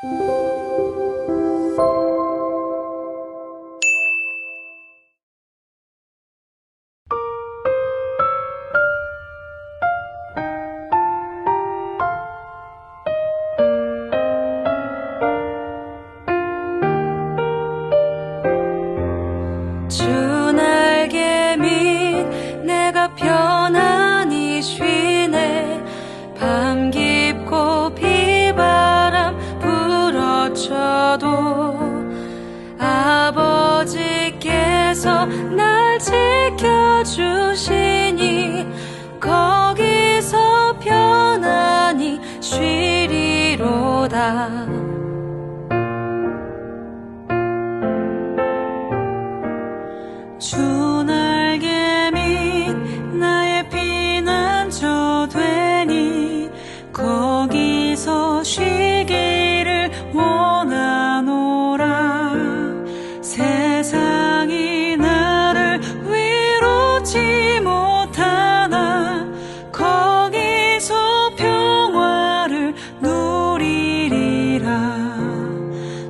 주 날개 밑 내가 편안히 쉬네. 밤 깊고 비바람 불어쳐도 아버지께서 날 지켜주시니 거기서 편안히 쉬리로다. 주 날개 밑 나의 피난처 되니 거기서 쉬기를 원하노라. 세상이 나를 위로치 못하나 거기서 평화를 누리리라.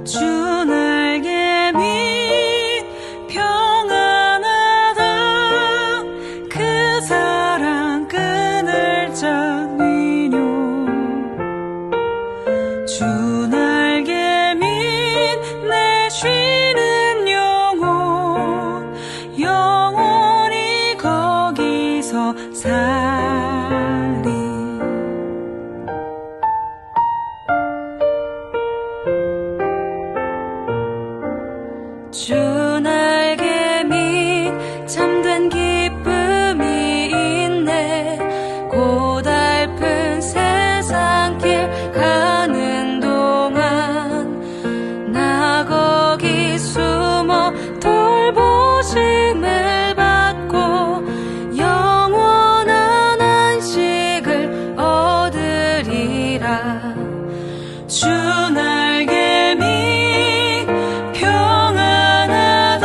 주 날개 밑 평안하다. 그 사랑 끈을 잡으뇨. 주 날개 밑 내 쉬는 영혼 영원히 거기서 살리. 주 날개 밑 잠든 기쁨이 있네. 고달픈 세상길 가는 동안 나 거기 숨어 돌보심을 받고 영원한 안식을 얻으리라. 주 날개 밑 평안하다.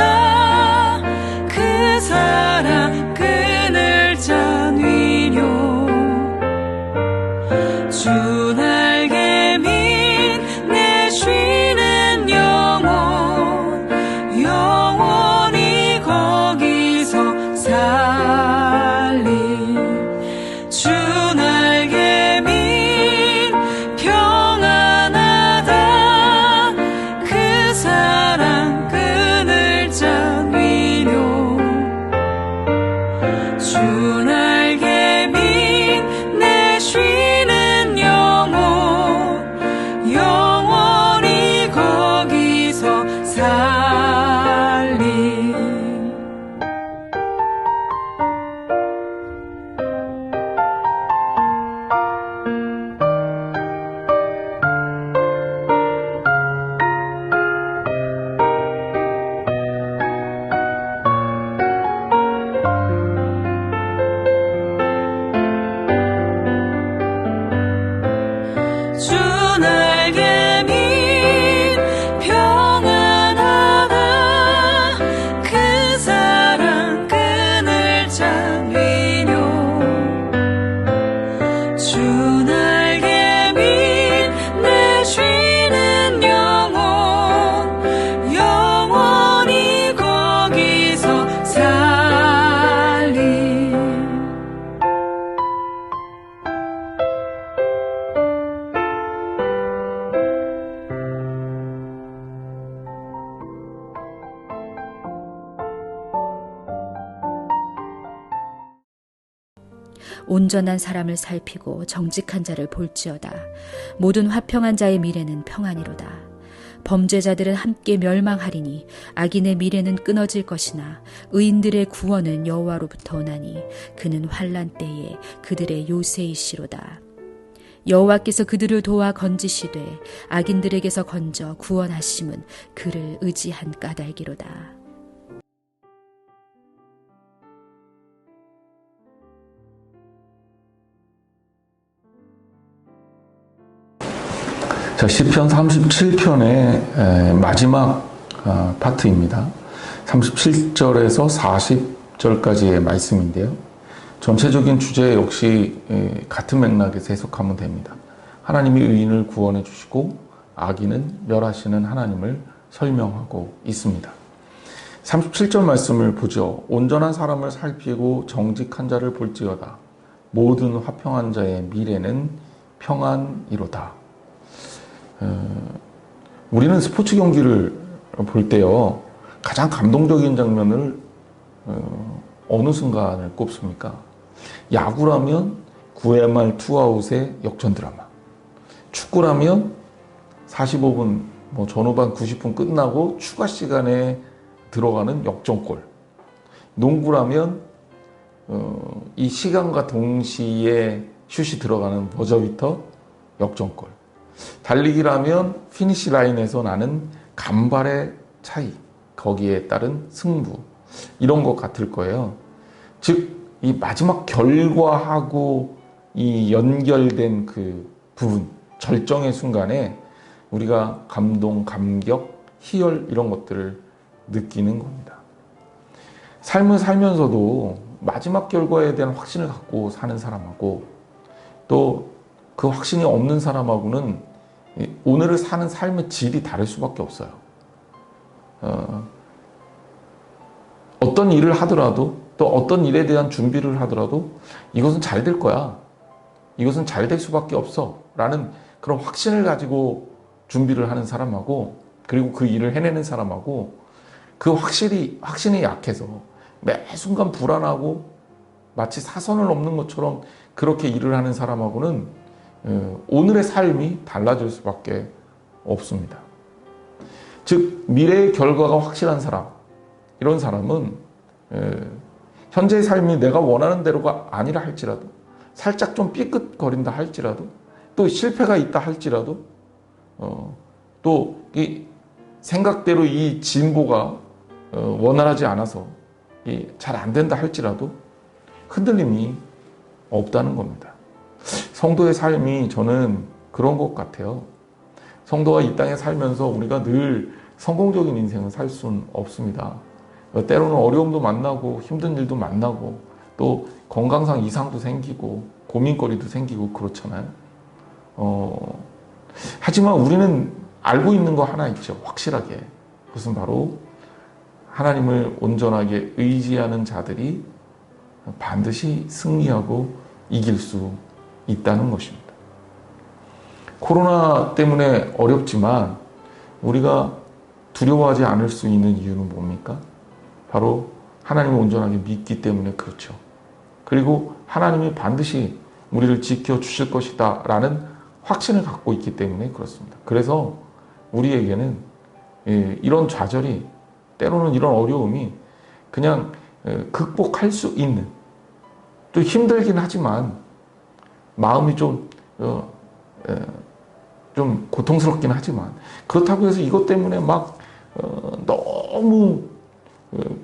그 사랑 끈을 잡으뇨. 주 날개 밑 내 쉬는 영혼 영원히 거기서 살리. 주 날개 밑 평안하다. 그 사랑 끈을 잡으뇨. 주 날개 밑 내 쉬는 영혼 영원히 거기서 살리. 주 날개 밑 평안하다. 그 사랑 끈을 잡으뇨. 주 날개 밑 내 쉬는 영혼 영원히 거기서 살리. 온전한 사람을 살피고 정직한 자를 볼지어다. 모든 화평한 자의 미래는 평안이로다. 범죄자들은 함께 멸망하리니 악인의 미래는 끊어질 것이나 의인들의 구원은 여호와로부터 오나니 그는 환난 때에 그들의 요새이시로다. 여호와께서 그들을 도와 건지시되 악인들에게서 건져 구원하심은 그를 의지한 까닭이로다. 자, 시편 37편의 마지막 파트입니다. 37절에서 40절까지의 말씀인데요. 전체적인 주제 역시 같은 맥락에서 해석하면 됩니다. 하나님이 의인을 구원해 주시고 악인은 멸하시는 하나님을 설명하고 있습니다. 37절 말씀을 보죠. 온전한 사람을 살피고 정직한 자를 볼지어다. 모든 화평한 자의 미래는 평안이로다. 우리는 스포츠 경기를 볼 때요, 가장 감동적인 장면을 어느 순간을 꼽습니까? 야구라면 9회 말 투아웃의 역전 드라마, 축구라면 45분, 전후반 90분 끝나고 추가 시간에 들어가는 역전골, 농구라면 이 시간과 동시에 슛이 들어가는 버저비터 역전골, 달리기라면 피니시 라인에서 나는 간발의 차이, 거기에 따른 승부, 이런 것 같을 거예요. 즉, 이 마지막 결과하고 이 연결된 그 부분, 절정의 순간에 우리가 감동, 감격, 희열, 이런 것들을 느끼는 겁니다. 삶을 살면서도 마지막 결과에 대한 확신을 갖고 사는 사람하고 또 그 확신이 없는 사람하고는 오늘을 사는 삶의 질이 다를 수밖에 없어요. 어떤 일을 하더라도 또 어떤 일에 대한 준비를 하더라도 이것은 잘 될 거야. 이것은 잘 될 수밖에 없어. 라는 그런 확신을 가지고 준비를 하는 사람하고 그리고 그 일을 해내는 사람하고 그 확신이 약해서 매 순간 불안하고 마치 사선을 넘는 것처럼 그렇게 일을 하는 사람하고는 오늘의 삶이 달라질 수밖에 없습니다. 즉 미래의 결과가 확실한 사람, 이런 사람은 현재의 삶이 내가 원하는 대로가 아니라 할지라도 살짝 좀 삐끗거린다 할지라도 또 실패가 있다 할지라도 또 이 생각대로 이 진보가 원활하지 않아서 잘 안 된다 할지라도 흔들림이 없다는 겁니다. 성도의 삶이 저는 그런 것 같아요. 성도가 이 땅에 살면서 우리가 늘 성공적인 인생을 살 수는 없습니다. 때로는 어려움도 만나고 힘든 일도 만나고 또 건강상 이상도 생기고 고민거리도 생기고 그렇잖아요. 하지만 우리는 알고 있는 거 하나 있죠. 확실하게. 그것은 바로 하나님을 온전하게 의지하는 자들이 반드시 승리하고 이길 수 있다는 것입니다. 코로나 때문에 어렵지만 우리가 두려워하지 않을 수 있는 이유는 뭡니까? 바로 하나님을 온전하게 믿기 때문에 그렇죠. 그리고 하나님이 반드시 우리를 지켜주실 것이다 라는 확신을 갖고 있기 때문에 그렇습니다. 그래서 우리에게는 이런 좌절이, 때로는 이런 어려움이 그냥 극복할 수 있는, 또 힘들긴 하지만 마음이 좀 고통스럽긴 하지만 그렇다고 해서 이것 때문에 막 너무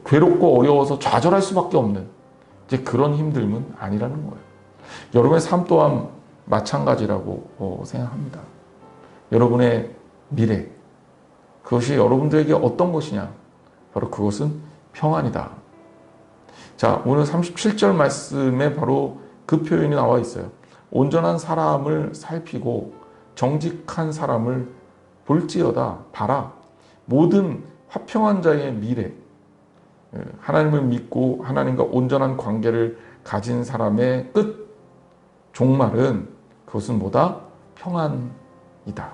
괴롭고 어려워서 좌절할 수밖에 없는 이제 그런 힘듦은 아니라는 거예요. 여러분의 삶 또한 마찬가지라고 생각합니다. 여러분의 미래, 그것이 여러분들에게 어떤 것이냐? 바로 그것은 평안이다. 자, 오늘 37절 말씀에 바로 그 표현이 나와 있어요. 온전한 사람을 살피고 정직한 사람을 볼지어다. 봐라. 모든 화평한 자의 미래, 하나님을 믿고 하나님과 온전한 관계를 가진 사람의 끝, 종말은 그것은 뭐다? 평안이다.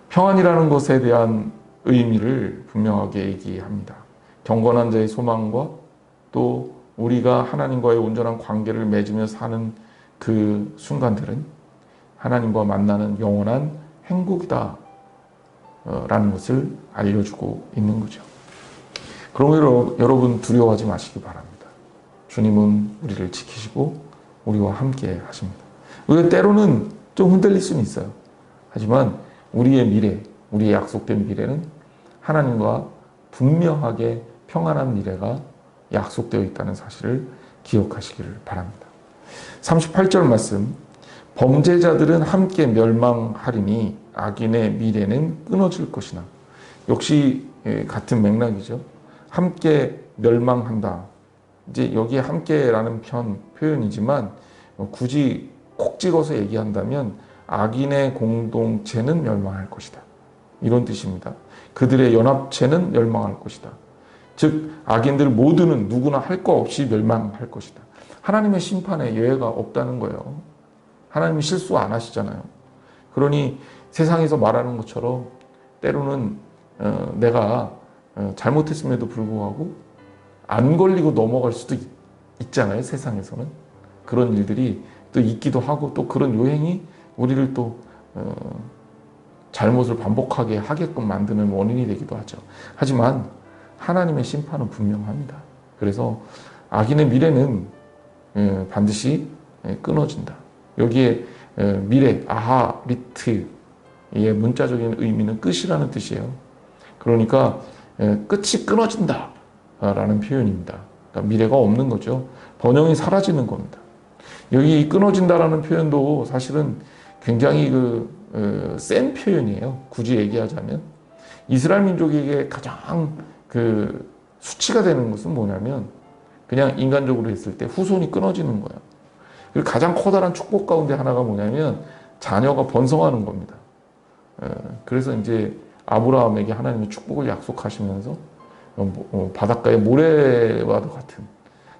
평안이라는 것에 대한 의미를 분명하게 얘기합니다. 경건한 자의 소망과 또 우리가 하나님과의 온전한 관계를 맺으며 사는 그 순간들은 하나님과 만나는 영원한 행복이다 라는 것을 알려주고 있는 거죠. 그러므로 여러분 두려워하지 마시기 바랍니다. 주님은 우리를 지키시고 우리와 함께 하십니다. 우리가 때로는 좀 흔들릴 수는 있어요. 하지만 우리의 미래, 우리의 약속된 미래는 하나님과 분명하게 평안한 미래가 약속되어 있다는 사실을 기억하시기를 바랍니다. 38절 말씀, 범죄자들은 함께 멸망하리니 악인의 미래는 끊어질 것이나. 역시 같은 맥락이죠. 함께 멸망한다. 이제 여기에 함께라는 표현이지만 굳이 콕 찍어서 얘기한다면 악인의 공동체는 멸망할 것이다. 이런 뜻입니다. 그들의 연합체는 멸망할 것이다. 즉 악인들 모두는 누구나 할 거 없이 멸망할 것이다. 하나님의 심판에 예외가 없다는 거예요. 하나님이 실수 안 하시잖아요. 그러니 세상에서 말하는 것처럼 때로는 내가 잘못했음에도 불구하고 안 걸리고 넘어갈 수도 있잖아요. 세상에서는 그런 일들이 또 있기도 하고, 또 그런 요행이 우리를 또 잘못을 반복하게 하게끔 만드는 원인이 되기도 하죠. 하지만 하나님의 심판은 분명합니다. 그래서 악인의 미래는 반드시 끊어진다. 여기에 미래, 아하리트의 문자적인 의미는 끝이라는 뜻이에요. 그러니까 끝이 끊어진다 라는 표현입니다. 그러니까 미래가 없는 거죠. 번영이 사라지는 겁니다. 여기 이 끊어진다라는 표현도 사실은 굉장히 센 표현이에요. 굳이 얘기하자면 이스라엘 민족에게 가장 수치가 되는 것은 뭐냐면 그냥 인간적으로 했을 때 후손이 끊어지는 거예요. 그리고 가장 커다란 축복 가운데 하나가 뭐냐면 자녀가 번성하는 겁니다. 그래서 이제 아브라함에게 하나님의 축복을 약속하시면서 바닷가의 모래와도 같은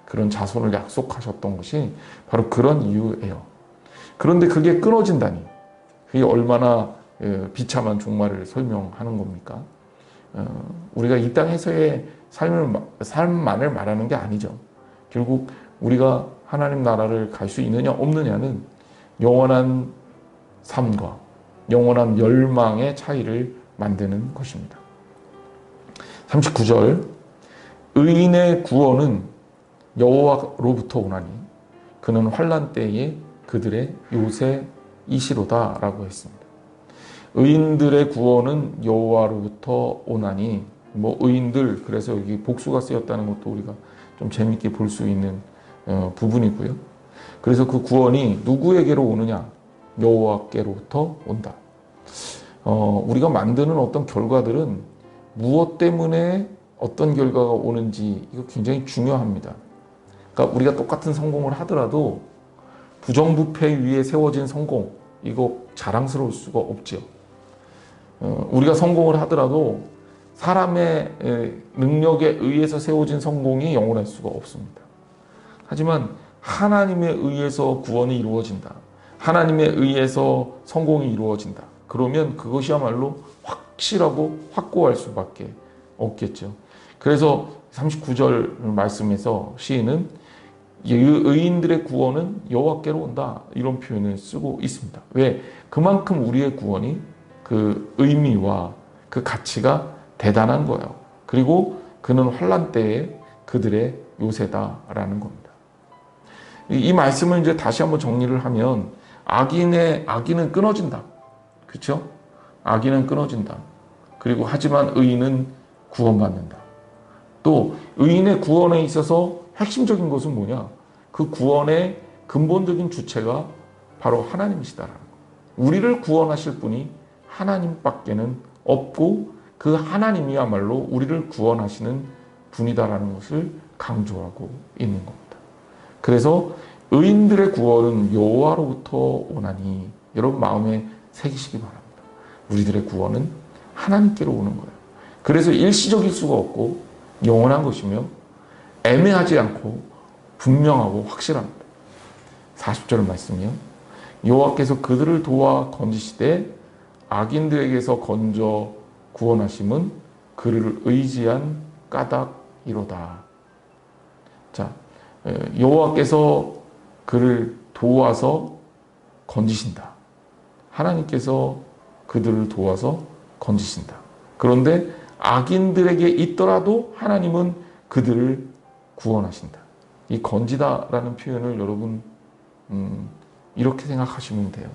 그런 자손을 약속하셨던 것이 바로 그런 이유예요. 그런데 그게 끊어진다니 그게 얼마나 비참한 종말을 설명하는 겁니까? 우리가 이 땅에서의 삶만을 말하는 게 아니죠. 결국 우리가 하나님 나라를 갈 수 있느냐 없느냐는 영원한 삶과 영원한 멸망의 차이를 만드는 것입니다. 39절 의인의 구원은 여호와로부터 오나니 그는 환난 때에 그들의 요새이시로다 라고 했습니다. 의인들의 구원은 여호와로부터 오나니 의인들, 그래서 여기 복수가 쓰였다는 것도 우리가 좀 재밌게 볼 수 있는 부분이고요. 그래서 그 구원이 누구에게로 오느냐? 여호와께로부터 온다. 우리가 만드는 어떤 결과들은 무엇 때문에 어떤 결과가 오는지 이거 굉장히 중요합니다. 그러니까 우리가 똑같은 성공을 하더라도 부정부패 위에 세워진 성공, 이거 자랑스러울 수가 없죠. 우리가 성공을 하더라도 사람의 능력에 의해서 세워진 성공이 영원할 수가 없습니다. 하지만 하나님에 의해서 구원이 이루어진다. 하나님에 의해서 성공이 이루어진다. 그러면 그것이야말로 확실하고 확고할 수밖에 없겠죠. 그래서 39절 말씀에서 시인은 의인들의 구원은 여호와께로 온다 이런 표현을 쓰고 있습니다. 왜? 그만큼 우리의 구원이 그 의미와 그 가치가 대단한 거예요. 그리고 그는 환난 때에 그들의 요새다라는 겁니다. 이 말씀을 이제 다시 한번 정리를 하면 악인은 끊어진다. 그렇죠? 악인은 끊어진다. 그리고 하지만 의인은 구원받는다. 또 의인의 구원에 있어서 핵심적인 것은 뭐냐? 그 구원의 근본적인 주체가 바로 하나님이시다라는 거. 우리를 구원하실 분이 하나님밖에는 없고 그 하나님이야말로 우리를 구원하시는 분이다라는 것을 강조하고 있는 겁니다. 그래서 의인들의 구원은 여호와로부터 오나니 여러분 마음에 새기시기 바랍니다. 우리들의 구원은 하나님께로 오는 거예요. 그래서 일시적일 수가 없고 영원한 것이며 애매하지 않고 분명하고 확실합니다. 40절 말씀이요. 여호와께서 그들을 도와 건지시되 악인들에게서 건져 구원하심은 그를 의지한 까닭이로다. 자, 여호와께서 그를 도와서 건지신다. 하나님께서 그들을 도와서 건지신다. 그런데 악인들에게 있더라도 하나님은 그들을 구원하신다. 이 건지다라는 표현을 여러분 이렇게 생각하시면 돼요.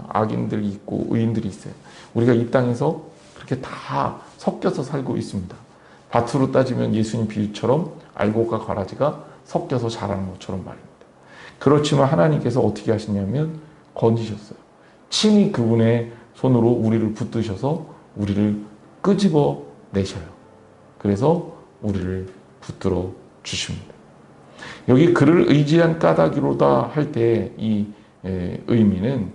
악인들이 있고 의인들이 있어요. 우리가 이 땅에서 그렇게 다 섞여서 살고 있습니다. 밭으로 따지면 예수님 비유처럼 알곡과 가라지가 섞여서 자라는 것처럼 말입니다. 그렇지만 하나님께서 어떻게 하시냐면 건지셨어요. 친히 그분의 손으로 우리를 붙드셔서 우리를 끄집어 내셔요. 그래서 우리를 붙들어 주십니다. 여기 그를 의지한 까닭이로다 할 때 이 의미는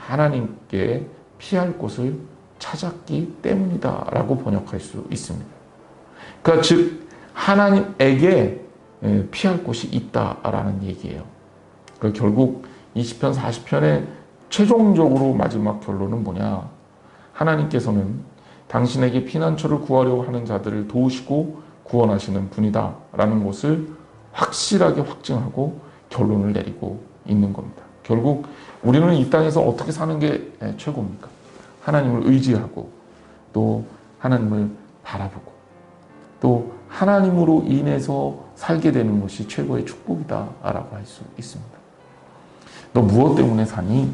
하나님께 피할 곳을 찾았기 때문이다 라고 번역할 수 있습니다. 그러니까 즉 하나님에게 피할 곳이 있다라는 얘기예요. 그러니까 결국 20편 40편의 최종적으로 마지막 결론은 뭐냐, 하나님께서는 당신에게 피난처를 구하려고 하는 자들을 도우시고 구원하시는 분이다 라는 것을 확실하게 확증하고 결론을 내리고 있는 겁니다. 결국 우리는 이 땅에서 어떻게 사는 게 최고입니까? 하나님을 의지하고 또 하나님을 바라보고 또 하나님으로 인해서 살게 되는 것이 최고의 축복이다 라고 할 수 있습니다. 너 무엇 때문에 사니?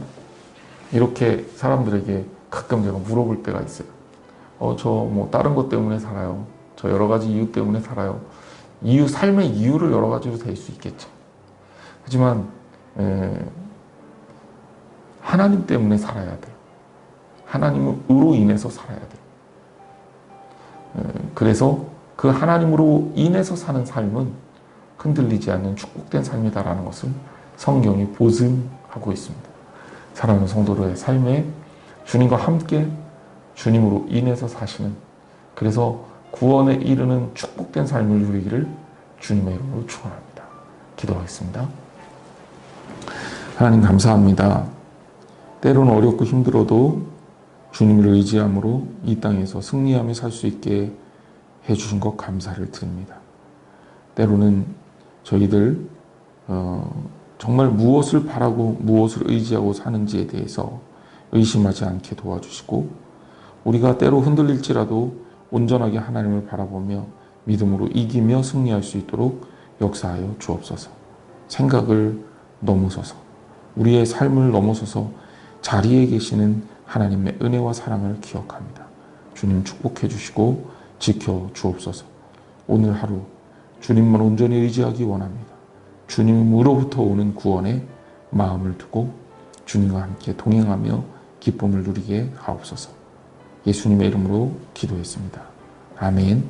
이렇게 사람들에게 가끔 제가 물어볼 때가 있어요. 저 뭐 다른 것 때문에 살아요. 저 여러 가지 이유 때문에 살아요. 삶의 이유를 여러 가지로 될 수 있겠죠. 하지만 하나님 때문에 살아야 돼요. 하나님으로 인해서 살아야 돼요. 그래서 그 하나님으로 인해서 사는 삶은 흔들리지 않는 축복된 삶이다라는 것을 성경이 보증하고 있습니다. 사랑하는 성도들의 삶에 주님과 함께 주님으로 인해서 사시는, 그래서 구원에 이르는 축복된 삶을 누리기를 주님의 이름으로 축원합니다. 기도하겠습니다. 하나님 감사합니다. 때로는 어렵고 힘들어도 주님을 의지함으로 이 땅에서 승리하며 살 수 있게 해주신 것 감사를 드립니다. 때로는 저희들 정말 무엇을 바라고 무엇을 의지하고 사는지에 대해서 의심하지 않게 도와주시고, 우리가 때로 흔들릴지라도 온전하게 하나님을 바라보며 믿음으로 이기며 승리할 수 있도록 역사하여 주옵소서. 생각을 넘어서서 우리의 삶을 넘어서서 자리에 계시는 하나님의 은혜와 사랑을 기억합니다. 주님 축복해 주시고 지켜 주옵소서. 오늘 하루 주님만 온전히 의지하기 원합니다. 주님으로부터 오는 구원에 마음을 두고 주님과 함께 동행하며 기쁨을 누리게 하옵소서. 예수님의 이름으로 기도했습니다. 아멘.